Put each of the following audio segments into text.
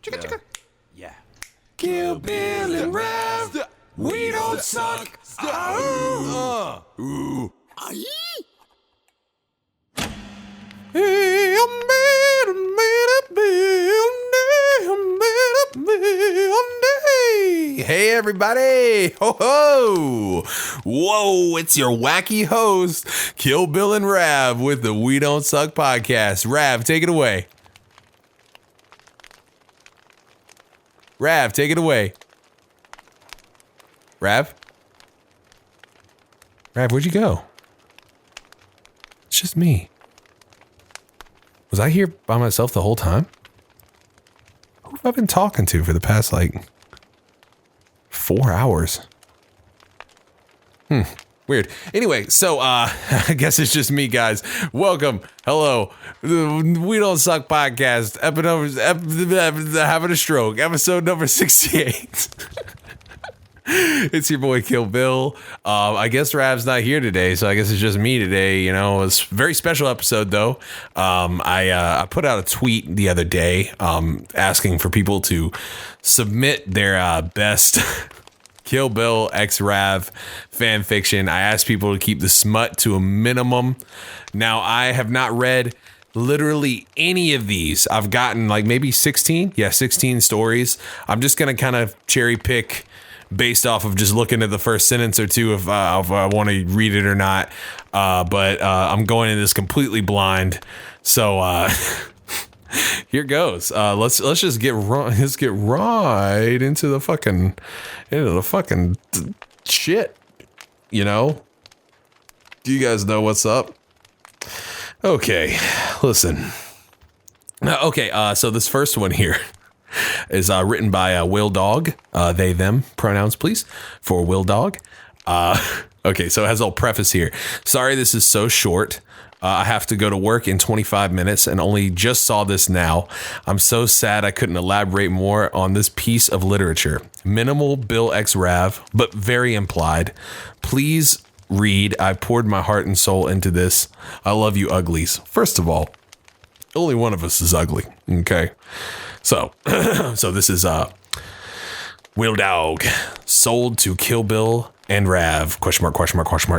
Chicka. Yeah. Kill Bill and Rev. We don't suck. Ooh. Hey everybody! Ho ho! Whoa! It's your wacky host, Kill Bill and Rav, with the We Don't Suck podcast. Rav, take it away. Rav, take it away. Rav? Rav, where'd you go? It's just me. Was I here by myself the whole time? Who have I been talking to for the past, 4 hours? Weird. Anyway, so, I guess it's just me, guys. Welcome. Hello. We Don't Suck podcast. Having a stroke. Episode number 68. It's your boy Kill Bill. I guess Rav's not here today, so I guess it's just me today. You know, it was a very special episode though. I put out a tweet the other day asking for people to submit their best Kill Bill x Rav fan fiction. I asked people to keep the smut to a minimum. Now, I have not read literally any of these. I've gotten maybe 16. Yeah, 16 stories. I'm just going to kind of cherry pick based off of just looking at the first sentence or two if I want to read it or not. But I'm going into this completely blind. So here goes. Let's just get right into the fucking shit. You know? Do you guys know what's up? Okay, listen. Okay, so this first one here is written by Will Dog. They, them, pronouns, please, for Will Dog. Okay, so it has a little preface here. Sorry this is so short. I have to go to work in 25 minutes and only just saw this now. I'm so sad I couldn't elaborate more on this piece of literature. Minimal Bill X Rav, but very implied. Please read. I poured my heart and soul into this. I love you uglies. First of all, only one of us is ugly. Okay. So this is Will Dog, sold to Kill Bill and Rav, question mark,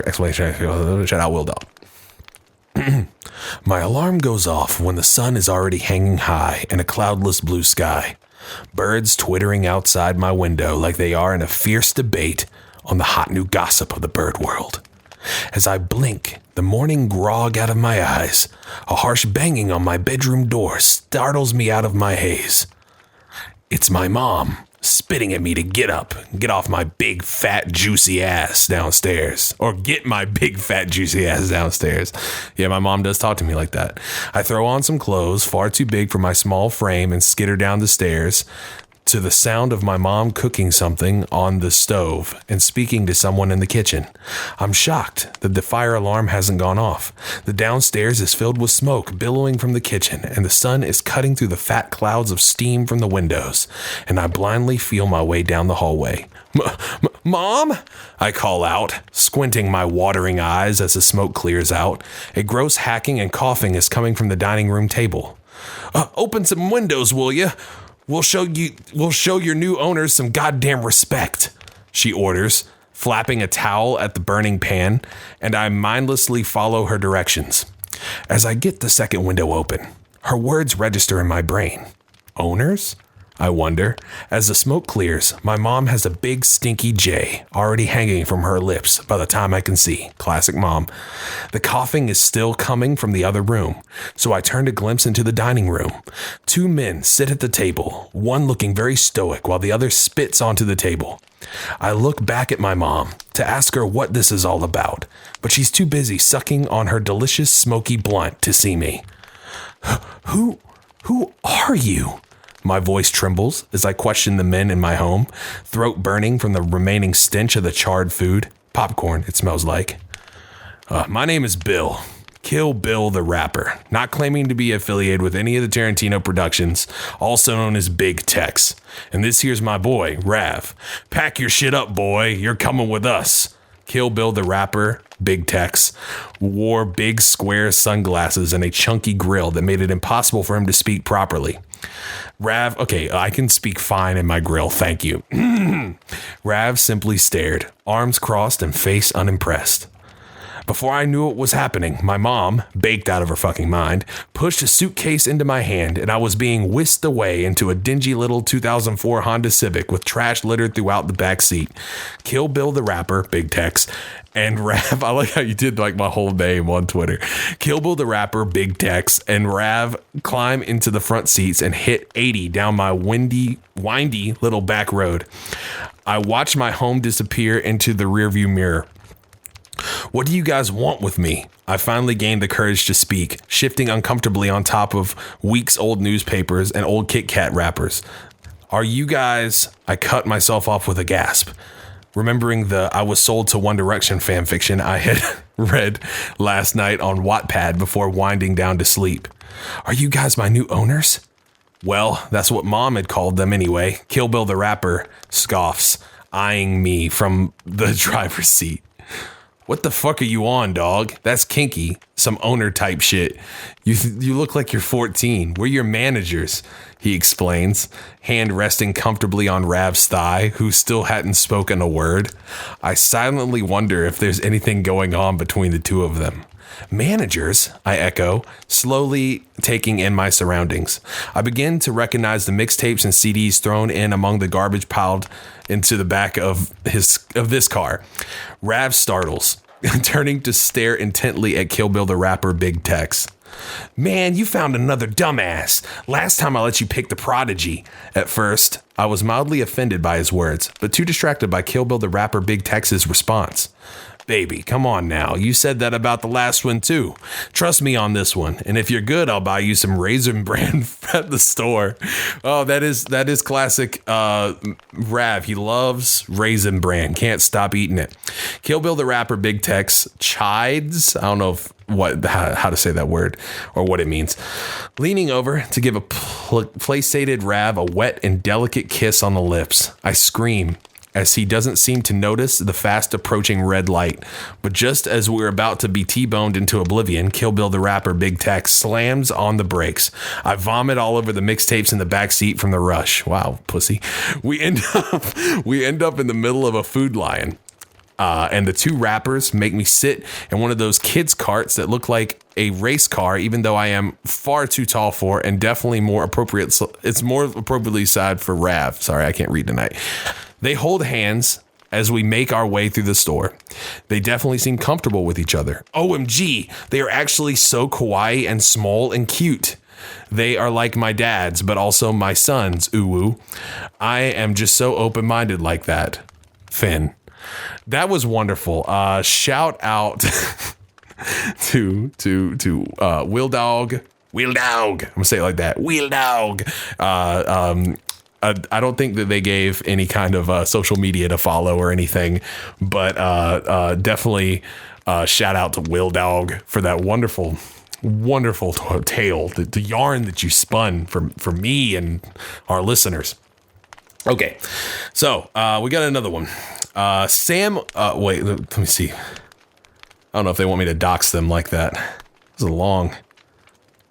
exclamation, shout out Will Dog. My alarm goes off when the sun is already hanging high in a cloudless blue sky. Birds twittering outside my window like they are in a fierce debate on the hot new gossip of the bird world. As I blink the morning grog out of my eyes, a harsh banging on my bedroom door startles me out of my haze. It's my mom spitting at me to get up, get off my big fat juicy ass downstairs, or get my big fat juicy ass downstairs. Yeah, my mom does talk to me like that. I throw on some clothes far too big for my small frame and skitter down the stairs to the sound of my mom cooking something on the stove and speaking to someone in the kitchen. I'm shocked that the fire alarm hasn't gone off. The downstairs is filled with smoke billowing from the kitchen, and the sun is cutting through the fat clouds of steam from the windows, and I blindly feel my way down the hallway. Mom? I call out, squinting my watering eyes as the smoke clears out. A gross hacking and coughing is coming from the dining room table. Open some windows, will you? We'll show your new owners some goddamn respect, she orders, flapping a towel at the burning pan, and I mindlessly follow her directions. As I get the second window open, her words register in my brain. Owners? I wonder. As the smoke clears, my mom has a big stinky J already hanging from her lips by the time I can see. Classic mom. The coughing is still coming from the other room, so I turn to glimpse into the dining room. Two men sit at the table, one looking very stoic while the other spits onto the table. I look back at my mom to ask her what this is all about, but she's too busy sucking on her delicious smoky blunt to see me. Who are you? My voice trembles as I question the men in my home, throat burning from the remaining stench of the charred food. Popcorn, it smells like. My name is Bill. Kill Bill the Rapper, not claiming to be affiliated with any of the Tarantino productions, also known as Big Tex. And this here's my boy, Rav. Pack your shit up, boy. You're coming with us. Kill Bill the Rapper, Big Tex, wore big square sunglasses and a chunky grill that made it impossible for him to speak properly. Rav, okay, I can speak fine in my grill, thank you. Rav simply stared, arms crossed and face unimpressed. Before I knew what was happening, my mom, baked out of her fucking mind, pushed a suitcase into my hand and I was being whisked away into a dingy little 2004 Honda Civic with trash littered throughout the back seat. Kill Bill the Rapper, Big Tex, and Rav, I like how you did like my whole name on Twitter. Kill Bill the Rapper, Big Tex, and Rav climb into the front seats and hit 80 down my windy little back road. I watched my home disappear into the rearview mirror. What do you guys want with me? I finally gained the courage to speak, shifting uncomfortably on top of weeks old newspapers and old Kit Kat wrappers. Are you guys... I cut myself off with a gasp, remembering the I was sold to One Direction fanfiction I had read last night on Wattpad before winding down to sleep. Are you guys my new owners? Well, that's what Mom had called them anyway. Kill Bill the Rapper scoffs, eyeing me from the driver's seat. What the fuck are you on, dog? That's kinky. Some owner type shit. You look like you're 14. We're your managers, he explains, hand resting comfortably on Rav's thigh, who still hadn't spoken a word. I silently wonder if there's anything going on between the two of them. Managers, I echo, slowly taking in my surroundings. I begin to recognize the mixtapes and CDs thrown in among the garbage piled into the back of this car. Rav startles, turning to stare intently at Kill Bill the Rapper, Big Tex. Man, you found another dumbass. Last time I let you pick the Prodigy. At first, I was mildly offended by his words, but too distracted by Kill Bill the Rapper, Big Tex's response. Baby, come on now. You said that about the last one too. Trust me on this one. And if you're good, I'll buy you some Raisin Bran at the store. Oh, that is classic Rav. He loves Raisin Bran. Can't stop eating it. Kill Bill the Rapper, Big Tex chides. I don't know how to say that word or what it means. Leaning over to give a placated Rav a wet and delicate kiss on the lips. I scream, as he doesn't seem to notice the fast approaching red light. But just as we're about to be T-boned into oblivion, Kill Bill the Rapper, Big Tex slams on the brakes. I vomit all over the mixtapes in the back seat from the rush. Wow, pussy. We end up in the middle of a Food Lion. And the two rappers make me sit in one of those kids' carts that look like a race car, even though I am far too tall for and definitely more appropriate. So it's more appropriately sized for Rav. Sorry, I can't read tonight. They hold hands as we make our way through the store. They definitely seem comfortable with each other. OMG, they are actually so kawaii and small and cute. They are like my dad's, but also my son's. Ooh, I am just so open-minded like that. Finn. That was wonderful. Shout out to Wheel Dog. I'm gonna say it like that. Wheel Dog. I don't think that they gave any kind of social media to follow or anything, but definitely shout out to Will Dog for that wonderful tale, the yarn that you spun for me and our listeners. Okay, so we got another one. Sam, wait, let me see. I don't know if they want me to dox them like that. This is a long...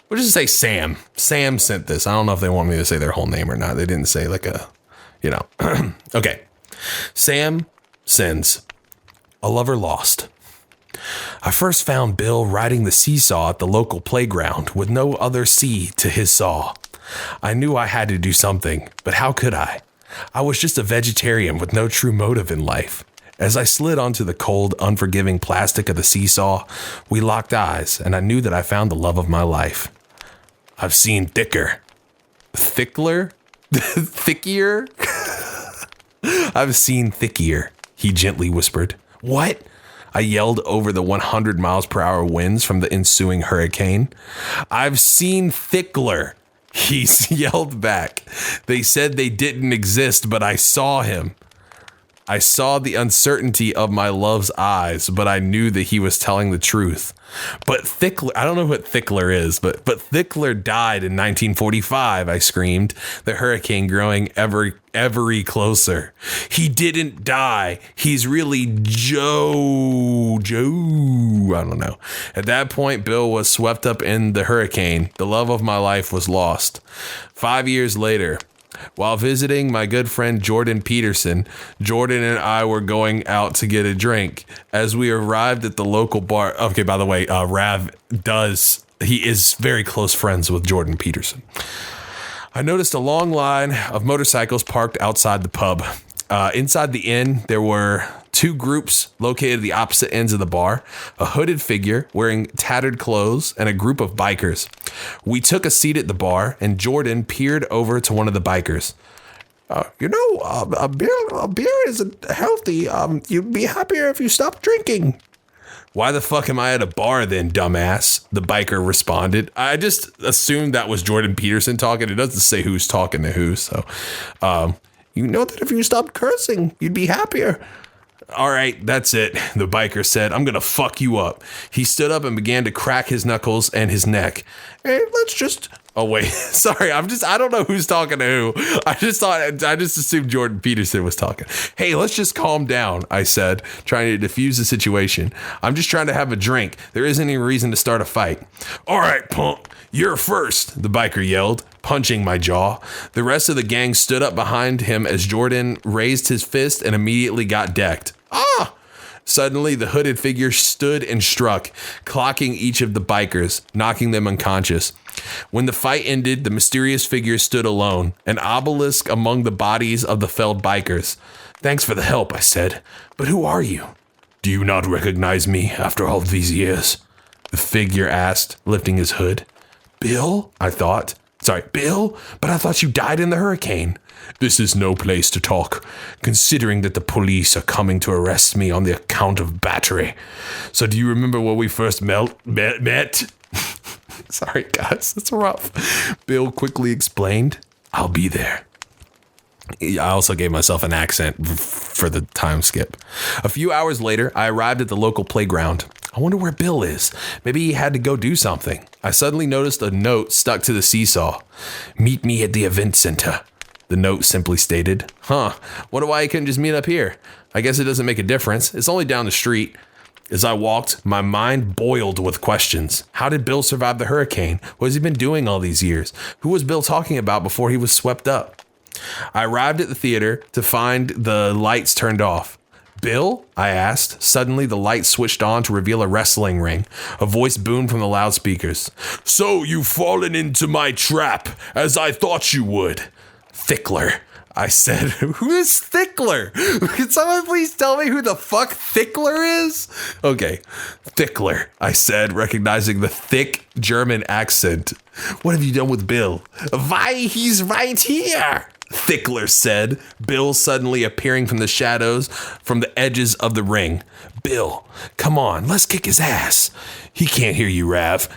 We'll just say Sam. Sam sent this. I don't know if they want me to say their whole name or not. They didn't say like a, Okay. Sam sends, a lover lost. I first found Bill riding the seesaw at the local playground with no other sea to his saw. I knew I had to do something, but how could I? I was just a vegetarian with no true motive in life. As I slid onto the cold, unforgiving plastic of the seesaw, we locked eyes, and I knew that I found the love of my life. I've seen thicker. Thickler? Thickier? I've seen thickier, he gently whispered. What? I yelled over the 100 miles per hour winds from the ensuing hurricane. I've seen thickler, he yelled back. They said they didn't exist, but I saw him. I saw the uncertainty of my love's eyes, but I knew that he was telling the truth. But Thickler, I don't know what Thickler is, but Thickler died in 1945, I screamed, the hurricane growing ever closer. He didn't die. He's really Joe, I don't know. At that point, Bill was swept up in the hurricane. The love of my life was lost. 5 years later, while visiting my good friend Jordan Peterson, Jordan and I were going out to get a drink. As we arrived at the local bar, okay, by the way, he is very close friends with Jordan Peterson. I noticed a long line of motorcycles parked outside the pub. Inside the inn, there were two groups located at the opposite ends of the bar, a hooded figure wearing tattered clothes and a group of bikers. We took a seat at the bar and Jordan peered over to one of the bikers. A beer isn't healthy. You'd be happier if you stopped drinking. Why the fuck am I at a bar then, dumbass? The biker responded. I just assumed that was Jordan Peterson talking. It doesn't say who's talking to who. So, you know that if you stopped cursing, you'd be happier. All right, that's it, the biker said. I'm going to fuck you up. He stood up and began to crack his knuckles and his neck. Hey, let's just... Oh, wait. Sorry, I don't know who's talking to who. I just assumed Jordan Peterson was talking. Hey, let's just calm down, I said, trying to defuse the situation. I'm just trying to have a drink. There isn't any reason to start a fight. All right, punk, you're first, the biker yelled, punching my jaw. The rest of the gang stood up behind him as Jordan raised his fist and immediately got decked. Ah! Suddenly, the hooded figure stood and struck, clocking each of the bikers, knocking them unconscious. When the fight ended, the mysterious figure stood alone, an obelisk among the bodies of the felled bikers. Thanks for the help, I said. But who are you? Do you not recognize me after all these years? The figure asked, lifting his hood. Bill? Bill? But I thought you died in the hurricane. This is no place to talk, considering that the police are coming to arrest me on the account of battery. So do you remember when we first met? Sorry, guys, it's rough. Bill quickly explained, I'll be there. I also gave myself an accent for the time skip. A few hours later, I arrived at the local playground. I wonder where Bill is. Maybe he had to go do something. I suddenly noticed a note stuck to the seesaw. Meet me at the event center. The note simply stated, wonder why he couldn't just meet up here. I guess it doesn't make a difference. It's only down the street. As I walked, my mind boiled with questions. How did Bill survive the hurricane? What has he been doing all these years? Who was Bill talking about before he was swept up? I arrived at the theater to find the lights turned off. Bill? I asked. Suddenly, the light switched on to reveal a wrestling ring. A voice boomed from the loudspeakers. So you've fallen into my trap, as I thought you would. Thickler, I said. Who is Thickler? Can someone please tell me who the fuck Thickler is? Okay, Thickler, I said, recognizing the thick German accent. What have you done with Bill? Why, he's right here, Thickler said, Bill suddenly appearing from the shadows from the edges of the ring. Bill, come on, let's kick his ass. He can't hear you, Rav.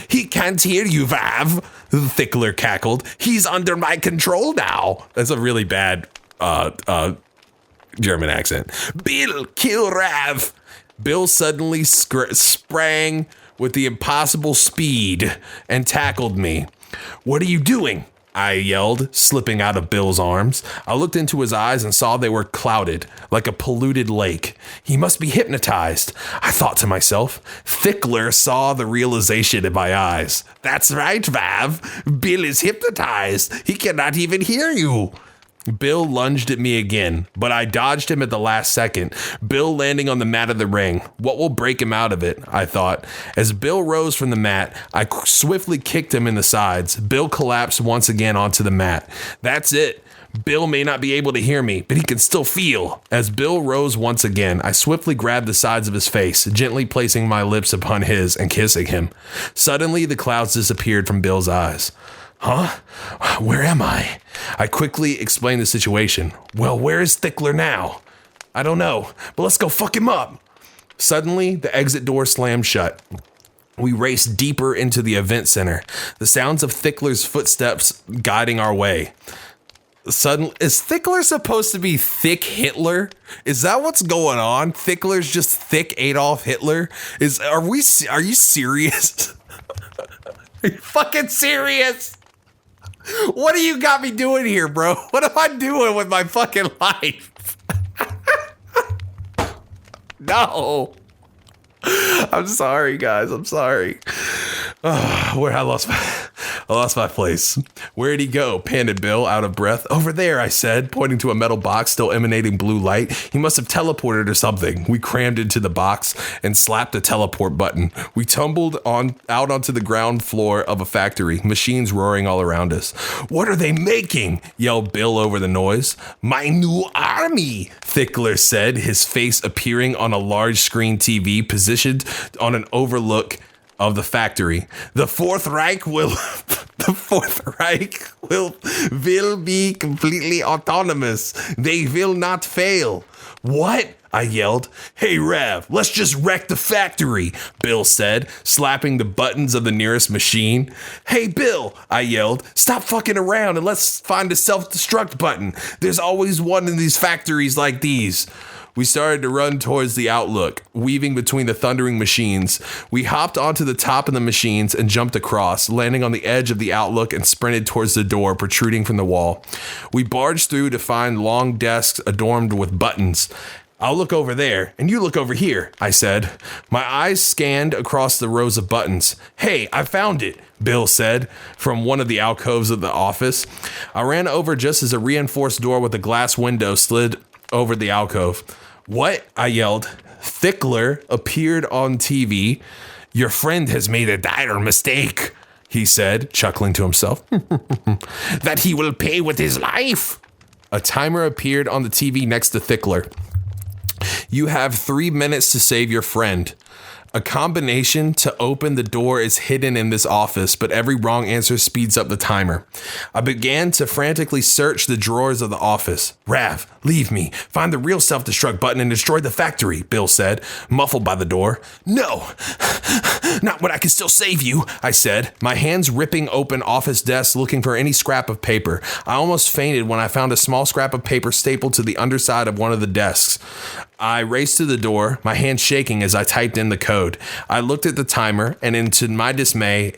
He can't hear you, Vav, Thickler cackled. He's under my control now. That's a really bad German accent. Bill, kill Rav. Bill suddenly sprang with the impossible speed and tackled me. What are you doing? I yelled, slipping out of Bill's arms. I looked into his eyes and saw they were clouded, like a polluted lake. He must be hypnotized, I thought to myself. Thickler saw the realization in my eyes. That's right, Vav. Bill is hypnotized. He cannot even hear you. Bill lunged at me again, but I dodged him at the last second, Bill landing on the mat of the ring. What will break him out of it, I thought. As Bill rose from the mat, I swiftly kicked him in the sides. Bill collapsed once again onto the mat. That's it. Bill may not be able to hear me, but he can still feel. As Bill rose once again, I swiftly grabbed the sides of his face, gently placing my lips upon his and kissing him. Suddenly, the clouds disappeared from Bill's eyes. Huh? Where am I? I quickly explained the situation. Well, where is Thickler now? I don't know, but let's go fuck him up. Suddenly, the exit door slammed shut. We raced deeper into the event center, the sounds of Thickler's footsteps guiding our way. Suddenly, is Thickler supposed to be thick Hitler? Is that what's going on? Thickler's just thick Adolf Hitler? Are you serious? Are you fucking serious? What do you got me doing here, bro? What am I doing with my fucking life? No. I'm sorry, guys. I'm sorry. Where I lost my place. Where'd he go? Panted Bill, out of breath. Over there, I said, pointing to a metal box still emanating blue light. He must have teleported or something. We crammed into the box and slapped a teleport button. We tumbled out onto the ground floor of a factory, machines roaring all around us. What are they making? Yelled Bill over the noise. My new army, Thickler said, his face appearing on a large screen TV positioned on an overlook of the factory. The Fourth Reich will be completely autonomous. They will not fail. What? I yelled. Hey, Rev, let's just wreck the factory, Bill said, slapping the buttons of the nearest machine. Hey, Bill, I yelled, stop fucking around and let's find a self-destruct button. There's always one in these factories like these. We started to run towards the outlook, weaving between the thundering machines. We hopped onto the top of the machines and jumped across, landing on the edge of the outlook and sprinted towards the door protruding from the wall. We barged through to find long desks adorned with buttons. I'll look over there, and you look over here, I said. My eyes scanned across the rows of buttons. Hey, I found it, Bill said, from one of the alcoves of the office. I ran over just as a reinforced door with a glass window slid over the alcove. What? I yelled. Thickler appeared on TV. Your friend has made a dire mistake, he said, chuckling to himself. That he will pay with his life. A timer appeared on the TV next to Thickler. You have 3 minutes to save your friend. A combination to open the door is hidden in this office, but every wrong answer speeds up the timer. I began to frantically search the drawers of the office. Rav, leave me. Find the real self-destruct button and destroy the factory, Bill said, muffled by the door. No, not when I can still save you, I said, my hands ripping open office desks looking for any scrap of paper. I almost fainted when I found a small scrap of paper stapled to the underside of one of the desks. I raced to the door, my hand shaking as I typed in the code. I looked at the timer, and to my dismay,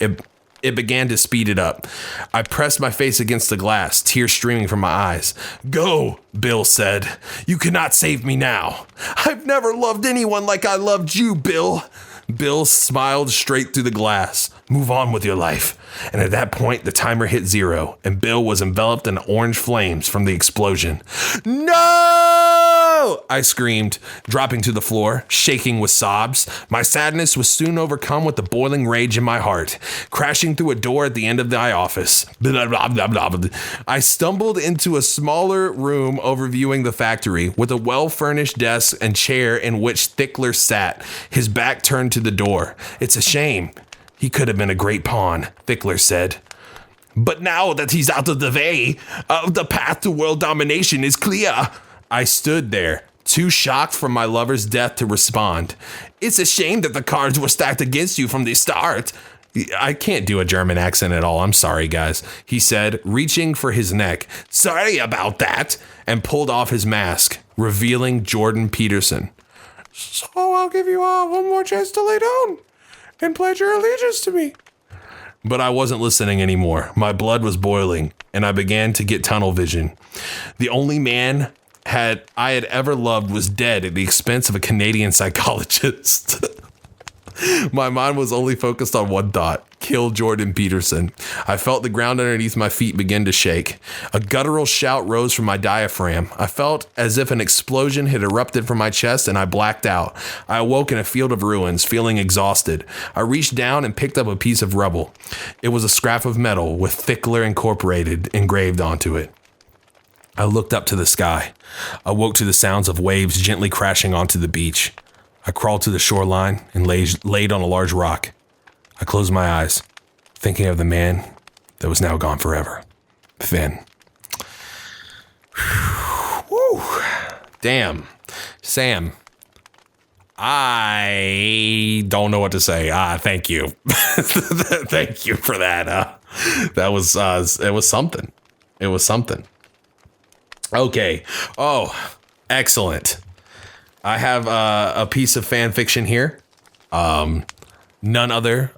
it began to speed it up. I pressed my face against the glass, tears streaming from my eyes. Go, Bill said. You cannot save me now. I've never loved anyone like I loved you, Bill. Bill smiled straight through the glass. Move on with your life. And at that point, the timer hit 0, and Bill was enveloped in orange flames from the explosion. No! I screamed, dropping to the floor, shaking with sobs. My sadness was soon overcome with the boiling rage in my heart, crashing through a door at the end of my office. Blah, blah, blah, blah, blah. I stumbled into a smaller room overviewing the factory, with a well-furnished desk and chair in which Thickler sat, his back turned to the door. It's a shame. He could have been a great pawn, Thickler said. But now that he's out of the way, the path to world domination is clear. I stood there, too shocked from my lover's death to respond. It's a shame that the cards were stacked against you from the start. I can't do a German accent at all. I'm sorry, guys, he said, reaching for his neck. Sorry about that, and pulled off his mask, revealing Jordan Peterson. So I'll give you one more chance to lay down and pledge your allegiance to me. But I wasn't listening anymore. My blood was boiling, and I began to get tunnel vision. The only man I had ever loved was dead at the expense of a Canadian psychologist. My mind was only focused on one thought: kill Jordan Peterson. I felt the ground underneath my feet begin to shake. A guttural shout rose from my diaphragm. I felt as if an explosion had erupted from my chest, and I blacked out. I awoke in a field of ruins, feeling exhausted. I reached down and picked up a piece of rubble. It was a scrap of metal with Thickler Incorporated engraved onto it. I looked up to the sky. I woke to the sounds of waves gently crashing onto the beach. I crawled to the shoreline and laid on a large rock. I closed my eyes, thinking of the man that was now gone forever. Finn. Whew. Damn. Sam. I don't know what to say. Thank you. Thank you for that. That was, it was something. It was something. Okay. Oh, excellent. I have a piece of fan fiction here. None other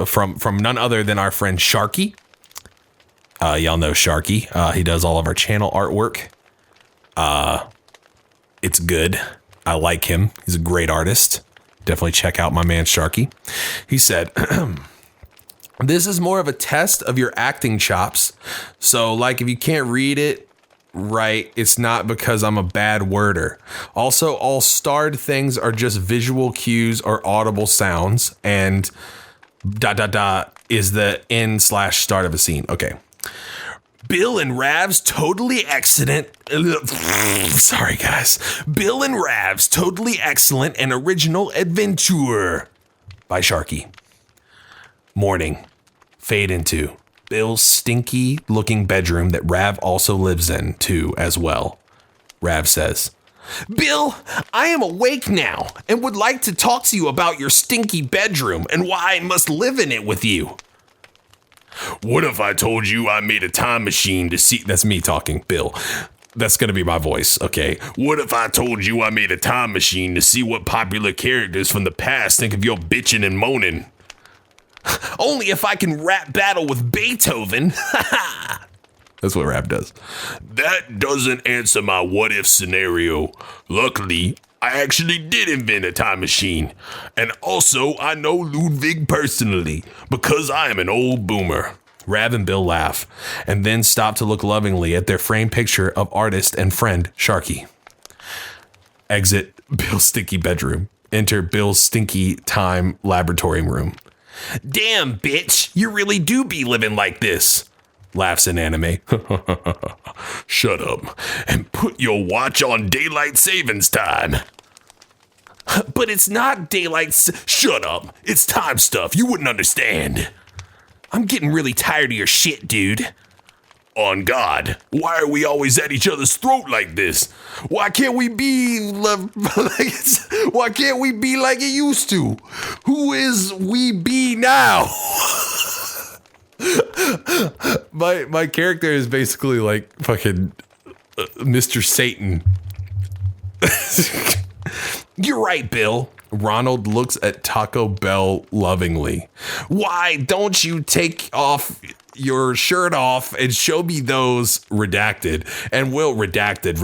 from none other than our friend Sharky. Y'all know Sharky. He does all of our channel artwork. It's good. I like him. He's a great artist. Definitely check out my man Sharky. He said, this is more of a test of your acting chops. So like if you can't read it right, it's not because I'm a bad worder. Also, all starred things are just visual cues or audible sounds, and ... is the end/start of a scene. Okay. Bill and Rav's totally excellent. Sorry, guys. Bill and Rav's totally excellent and original adventure by Sharky. Morning. Fade into Bill's stinky looking bedroom that Rav also lives in too as well. Rav says, Bill, I am awake now and would like to talk to you about your stinky bedroom and why I must live in it with you. What if I told you I made a time machine to see... That's me talking, Bill. That's going to be my voice, okay? What if I told you I made a time machine to see what popular characters from the past think of your bitching and moaning? Only if I can rap battle with Beethoven. That's what rap does. That doesn't answer my what if scenario. Luckily, I actually did invent a time machine. And also, I know Ludwig personally, because I am an old boomer. Rav and Bill laugh, and then stop to look lovingly at their framed picture of artist and friend Sharky. Exit Bill's stinky bedroom. Enter Bill's stinky time laboratory room. Damn, bitch, you really do be living like this. Laughs in anime. Shut up and put your watch on daylight savings time. But it's not daylight. Shut up. It's time stuff. You wouldn't understand. I'm getting really tired of your shit, dude. On God, why are we always at each other's throat like this? Why can't we be like why can't we be like it used to? Who is we be now? My character is basically like fucking Mr. Satan. You're right, Bill. Ronald looks at Taco Bell lovingly. Why don't you take off your shirt off and show me those redacted? And Will redacted.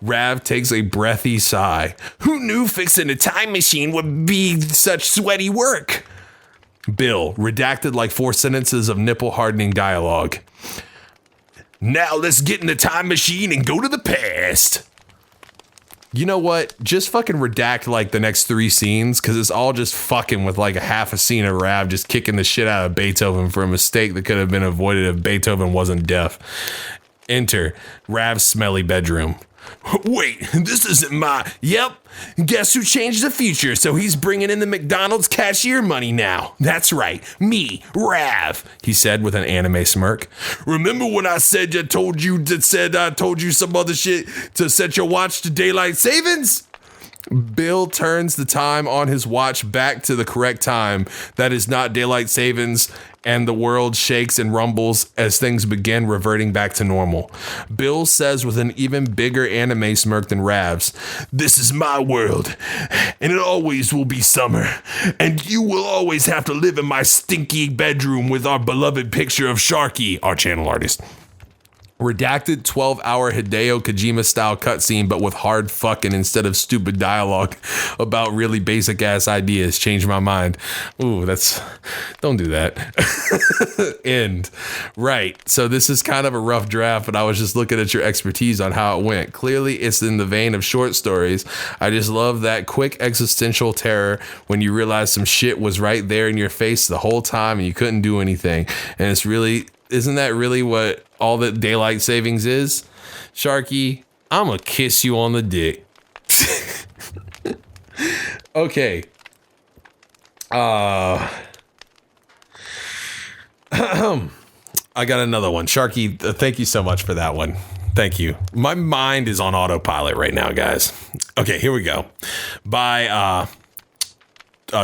Rav takes a breathy sigh. Who knew fixing a time machine would be such sweaty work? Bill, redacted like 4 sentences of nipple hardening dialogue. Now let's get in the time machine and go to the past. You know what? Just fucking redact like the next 3 scenes, because it's all just fucking with like a half a scene of Rav just kicking the shit out of Beethoven for a mistake that could have been avoided if Beethoven wasn't deaf. Enter Rav's smelly bedroom. Wait, this isn't my... Yep, guess who changed the future, so he's bringing in the McDonald's cashier money now. That's right, me, Rav, he said with an anime smirk. Remember when I said I told you some other shit to set your watch to daylight savings? Bill turns the time on his watch back to the correct time. That is not daylight savings, and the world shakes and rumbles as things begin reverting back to normal. Bill says with an even bigger anime smirk than Rav's, this is my world, and it always will be summer, and you will always have to live in my stinky bedroom with our beloved picture of Sharky, our channel artist. Redacted 12-hour Hideo Kojima-style cutscene, but with hard fucking instead of stupid dialogue about really basic-ass ideas. Change my mind. Ooh, don't do that. End. Right. So this is kind of a rough draft, but I was just looking at your expertise on how it went. Clearly, it's in the vein of short stories. I just love that quick existential terror when you realize some shit was right there in your face the whole time and you couldn't do anything. And it's really... Isn't that really what all that daylight savings is? Sharky, I'm gonna kiss you on the dick. Okay. I got another one. Sharky, thank you so much for that one. Thank you. My mind is on autopilot right now, guys. Okay, here we go. By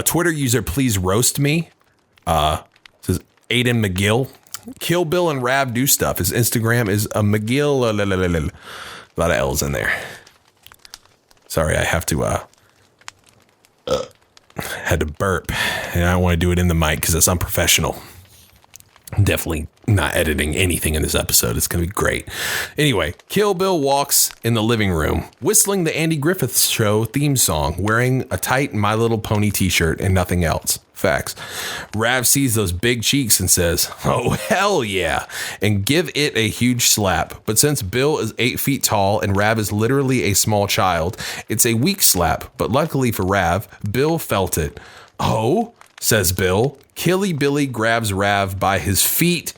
Twitter user, please roast me. Says Aiden McGill. Kill Bill and Rav do stuff. His Instagram is a McGill. A lot of L's in there. Sorry, I have to had to burp, and I don't want to do it in the mic because it's unprofessional. I'm definitely not editing anything in this episode. It's going to be great. Anyway, Kill Bill walks in the living room, whistling the Andy Griffith Show theme song, wearing a tight My Little Pony t-shirt and nothing else. Facts. Rav sees those big cheeks and says, "Oh, hell yeah," and give it a huge slap. But since Bill is 8 feet tall and Rav is literally a small child, it's a weak slap. But luckily for Rav, Bill felt it. "Oh," says Bill. Killy Billy grabs Rav by his feet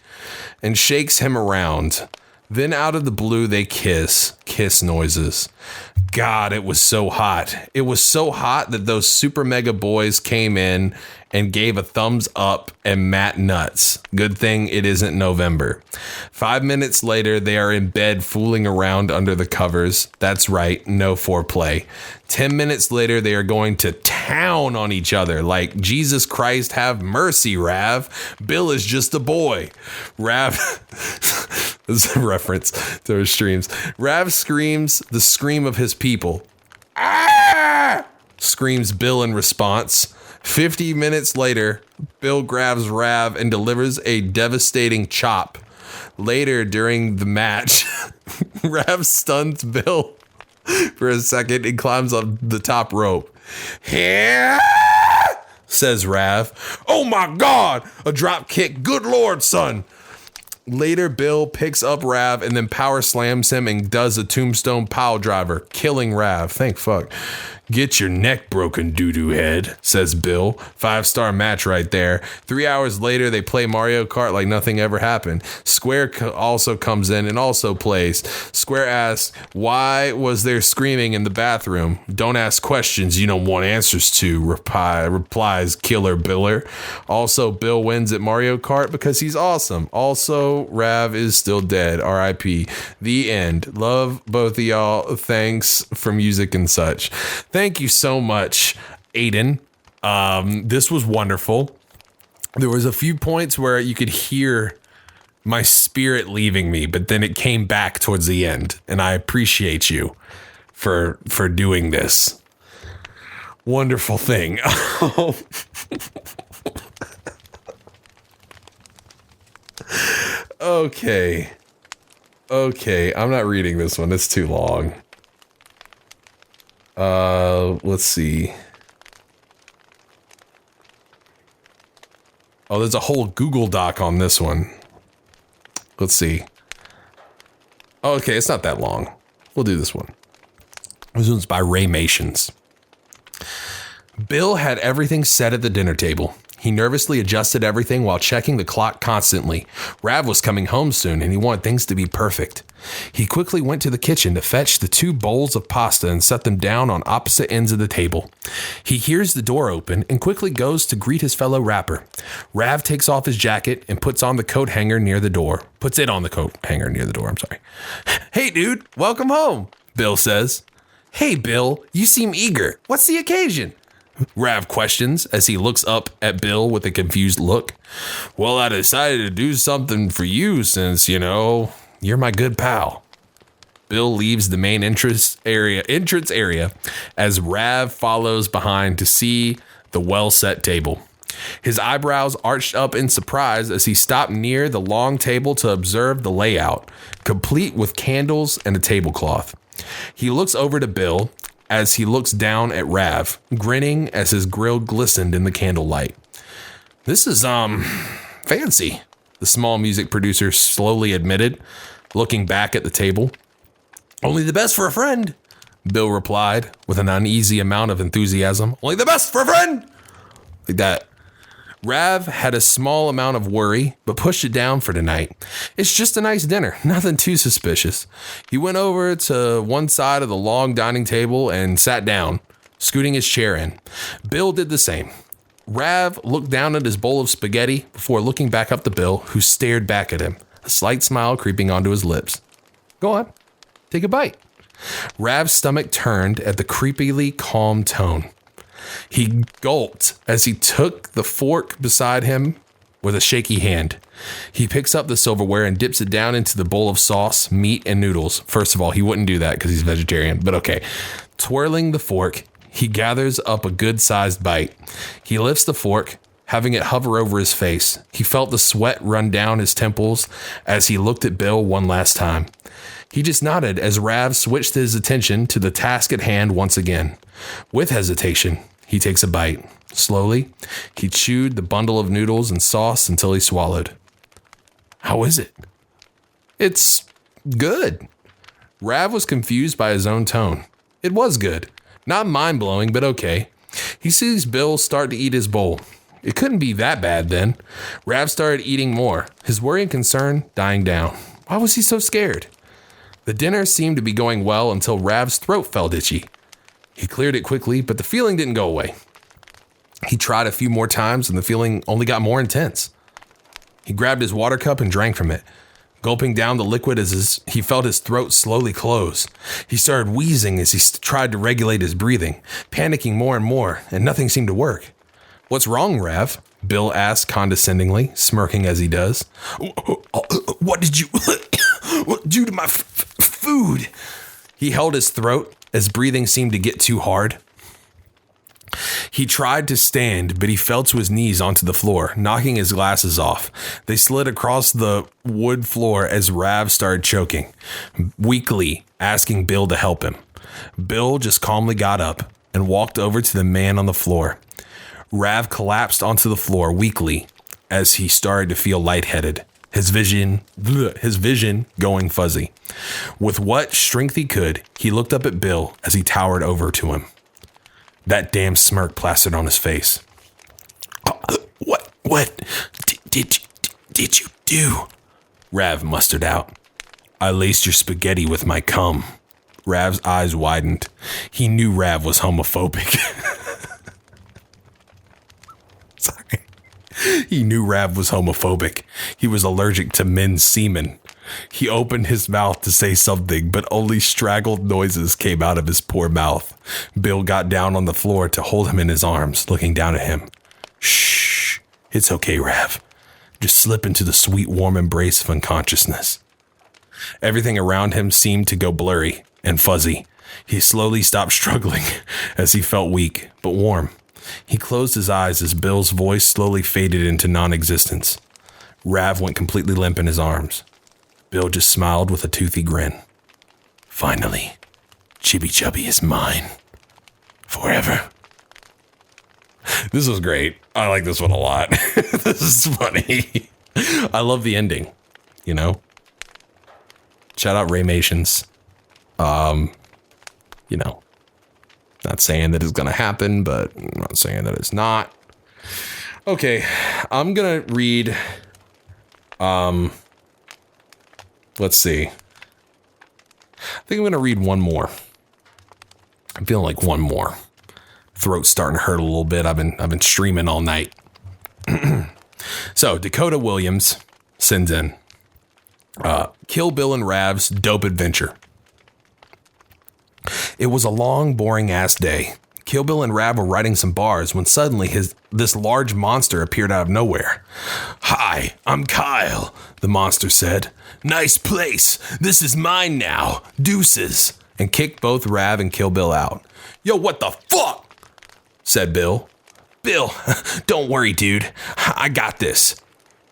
and shakes him around. Then out of the blue, they kiss noises. God, it was so hot. It was so hot that those super mega boys came in and gave a thumbs up and Matt nuts. Good thing it isn't November. 5 minutes later, they are in bed fooling around under the covers. That's right, no foreplay. 10 minutes later, they are going to town on each other like, Jesus Christ, have mercy, Rav. Bill is just a boy. Rav, this is a reference to her streams. Rav screams the scream of his people. "Ah!" screams Bill in response. 50 minutes later, Bill grabs Rav and delivers a devastating chop. Later during the match, Rav stuns Bill for a second and climbs up the top rope. "Yeah," says Rav. "Oh my God, a drop kick. Good Lord, son." Later, Bill picks up Rav and then power slams him and does a tombstone pile driver, killing Rav. Thank fuck. "Get your neck broken, doo-doo head," says Bill. 5-star match right there. 3 hours later, they play Mario Kart like nothing ever happened. Square also comes in and also plays. Square asks, "Why was there screaming in the bathroom?" "Don't ask questions you don't want answers to," replies Killer Biller. Also, Bill wins at Mario Kart because he's awesome. Also, Rav is still dead. R.I.P. The end. Love both of y'all. Thanks for music and such. Thank you so much, Aiden. This was wonderful. There was a few points where you could hear my spirit leaving me, but then it came back towards the end, and I appreciate you for doing this wonderful thing. Okay, I'm not reading this one. It's too long. Let's see. Oh, there's a whole Google Doc on this one. Let's see. Oh, okay, it's not that long. We'll do this one. This one's by Ray Mations. Bill had everything set at the dinner table. He nervously adjusted everything while checking the clock constantly. Rav was coming home soon and he wanted things to be perfect. He quickly went to the kitchen to fetch the 2 bowls of pasta and set them down on opposite ends of the table. He hears the door open and quickly goes to greet his fellow rapper. Rav takes off his jacket and puts it on the coat hanger near the door. "Hey dude, welcome home," Bill says. "Hey Bill, you seem eager. What's the occasion?" Rav questions as he looks up at Bill with a confused look. "Well, I decided to do something for you since, you're my good pal." Bill leaves the main entrance area as Rav follows behind to see the well-set table. His eyebrows arched up in surprise as he stopped near the long table to observe the layout, complete with candles and a tablecloth. He looks over to Bill as he looks down at Rav, grinning as his grill glistened in the candlelight. "This is, fancy," the small music producer slowly admitted, looking back at the table. "Only the best for a friend," Bill replied with an uneasy amount of enthusiasm. "Only the best for a friend!" Like that. Rav had a small amount of worry, but pushed it down for tonight. It's just a nice dinner, nothing too suspicious. He went over to one side of the long dining table and sat down, scooting his chair in. Bill did the same. Rav looked down at his bowl of spaghetti before looking back up to Bill, who stared back at him, a slight smile creeping onto his lips. "Go on, take a bite." Rav's stomach turned at the creepily calm tone. He gulped as he took the fork beside him with a shaky hand. He picks up the silverware and dips it down into the bowl of sauce, meat, and noodles. First of all, he wouldn't do that because he's vegetarian, but okay. Twirling the fork, he gathers up a good-sized bite. He lifts the fork, having it hover over his face. He felt the sweat run down his temples as he looked at Bill one last time. He just nodded as Rav switched his attention to the task at hand once again. With hesitation, he takes a bite. Slowly, he chewed the bundle of noodles and sauce until he swallowed. How is it? It's good. Rav was confused by his own tone. It was good. Not mind-blowing, but okay. He sees Bill start to eat his bowl. It couldn't be that bad then. Rav started eating more, his worry and concern dying down. Why was he so scared? The dinner seemed to be going well until Rav's throat felt itchy. He cleared it quickly, but the feeling didn't go away. He tried a few more times and the feeling only got more intense. He grabbed his water cup and drank from it, gulping down the liquid as he felt his throat slowly close. He started wheezing as he tried to regulate his breathing, panicking more and more, and nothing seemed to work. What's wrong, Rav? Bill asked condescendingly, smirking as he does. What did you do to my food? He held his throat as breathing seemed to get too hard. He tried to stand, but he fell to his knees onto the floor, knocking his glasses off. They slid across the wood floor as Rav started choking, weakly asking Bill to help him. Bill just calmly got up and walked over to the man on the floor. Rav collapsed onto the floor weakly as he started to feel lightheaded, his vision going fuzzy. With what strength he could, he looked up at Bill as he towered over to him. That damn smirk plastered on his face. What did you do? Rav mustered out. I laced your spaghetti with my cum. Rav's eyes widened. He knew Rav was homophobic. Sorry. He knew Rav was homophobic. He was allergic to men's semen. He opened his mouth to say something, but only straggled noises came out of his poor mouth. Bill got down on the floor to hold him in his arms, looking down at him. Shh. It's okay, Rav. Just slip into the sweet, warm embrace of unconsciousness. Everything around him seemed to go blurry and fuzzy. He slowly stopped struggling as he felt weak, but warm. He closed his eyes as Bill's voice slowly faded into non-existence. Rav went completely limp in his arms. Bill just smiled with a toothy grin. Finally, Chibi Chubby is mine. Forever. This was great. I like this one a lot. This is funny. I love the ending, you know? Shout out Raymations. Not saying that it's going to happen, but I'm not saying that it's not. Okay, I'm going to read, let's see. I think I'm going to read one more. I'm feeling like one more. Throat's starting to hurt a little bit. I've been streaming all night. So Dakota Williams sends in, Kill Bill and Rav's dope adventure. It was a long, boring ass day. Kill Bill and Rav were writing some bars when suddenly this large monster appeared out of nowhere. Hi, I'm Kyle, the monster said. Nice place. This is mine now. Deuces. And kicked both Rav and Kill Bill out. Yo, what the fuck? Said Bill. Bill, don't worry, dude. I got this,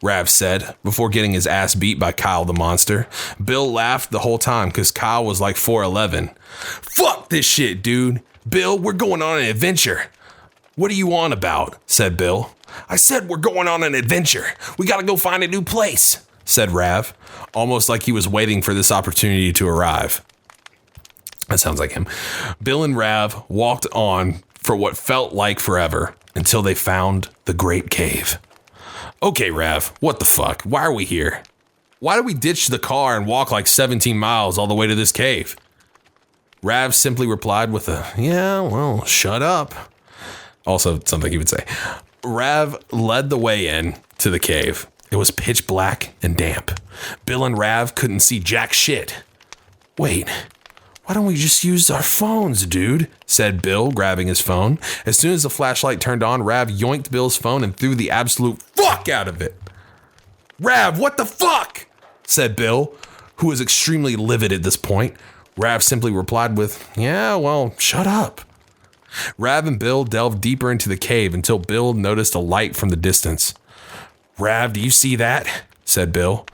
Rav said before getting his ass beat by Kyle the monster. Bill laughed the whole time because Kyle was like 4'11". Fuck this shit, dude. Bill, we're going on an adventure. What are you on about? Said Bill. I said we're going on an adventure. We gotta go find a new place, said Rav, almost like he was waiting for this opportunity to arrive. That sounds like him. Bill and Rav walked on for what felt like forever until they found the Great Cave. Okay, Rav, what the fuck? Why are we here? Why did we ditch the car and walk like 17 miles all the way to this cave? Rav simply replied with a, yeah, well, shut up. Also something he would say. Rav led the way in to the cave. It was pitch black and damp. Bill and Rav couldn't see jack shit. Wait, Why don't we just use our phones, dude? Said Bill, grabbing his phone. As soon as the flashlight turned on, Rav yoinked Bill's phone and threw the absolute fuck out of it. Rav, what the fuck? Said Bill, who was extremely livid at this point. Rav simply replied with, yeah, well, shut up. Rav and Bill delved deeper into the cave until Bill noticed a light from the distance. Rav, do you see that? Said Bill.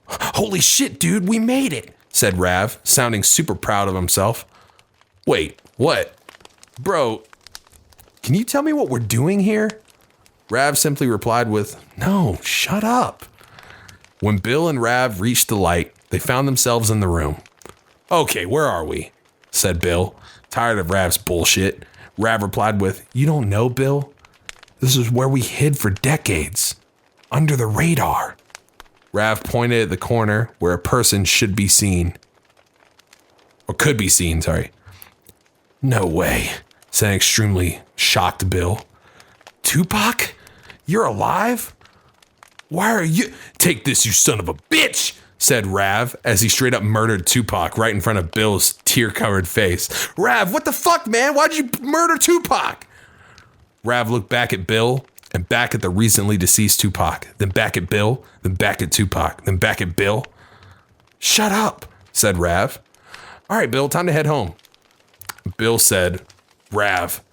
Holy shit, dude, we made it, said Rav, sounding super proud of himself. Wait, what? Bro, can you tell me what we're doing here? Rav simply replied with, no, shut up. When Bill and Rav reached the light, they found themselves in the room. Okay, where are we? Said Bill, tired of Rav's bullshit. Rav replied with, you don't know, Bill? This is where we hid for decades. Under the radar. Rav pointed at the corner where a person should be seen. Or could be seen, sorry. No way, said an extremely shocked Bill. Tupac? You're alive? Why are you? Take this, you son of a bitch, said Rav as he straight up murdered Tupac right in front of Bill's tear-covered face. Rav, what the fuck, man? Why'd you murder Tupac? Rav looked back at Bill and back at the recently deceased Tupac, then back at Bill, then back at Tupac, then back at Bill. Shut up, said Rav. All right, Bill, time to head home. Bill said, Rav,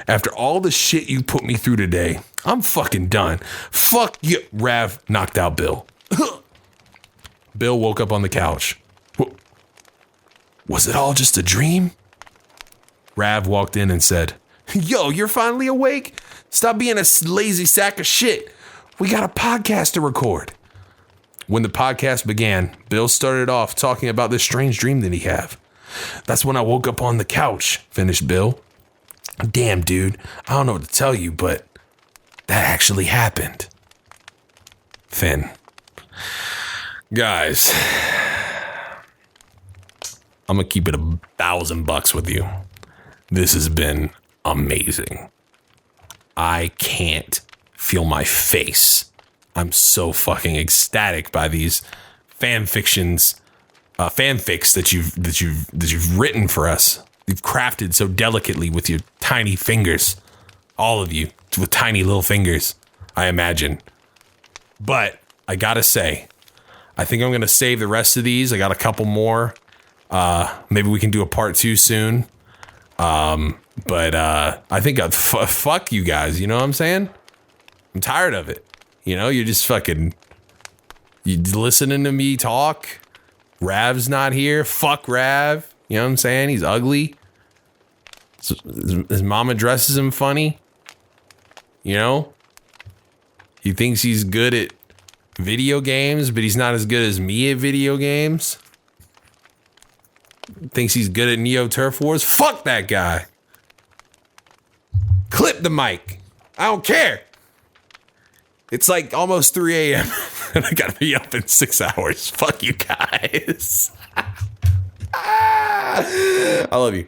after all the shit you put me through today, I'm fucking done. Fuck you. Rav knocked out Bill. Bill woke up on the couch. Was it all just a dream? Rav walked in and said, yo, you're finally awake? Stop being a lazy sack of shit. We got a podcast to record. When the podcast began, Bill started off talking about this strange dream that he had. That's when I woke up on the couch, finished Bill. Damn, dude, I don't know what to tell you, but that actually happened. Finn. Guys, I'm gonna keep it $1,000 with you. This has been amazing. I can't feel my face. I'm so fucking ecstatic by these fanfics that you've written for us. You've crafted so delicately with your tiny fingers. All of you with tiny little fingers, I imagine. But I gotta say, I think I'm gonna save the rest of these. I got a couple more. Maybe we can do a part 2 soon. But I think fuck you guys. You know what I'm saying? I'm tired of it. You know, you're just fucking you listening to me talk. Rav's not here. Fuck Rav. You know what I'm saying? He's ugly. His mama dresses him funny. You know? He thinks he's good at video games, but he's not as good as me at video games. Thinks he's good at Neo Turf Wars. Fuck that guy. Clip the mic. I don't care. It's like almost 3 a.m. and I gotta be up in 6 hours. Fuck you guys. I love you.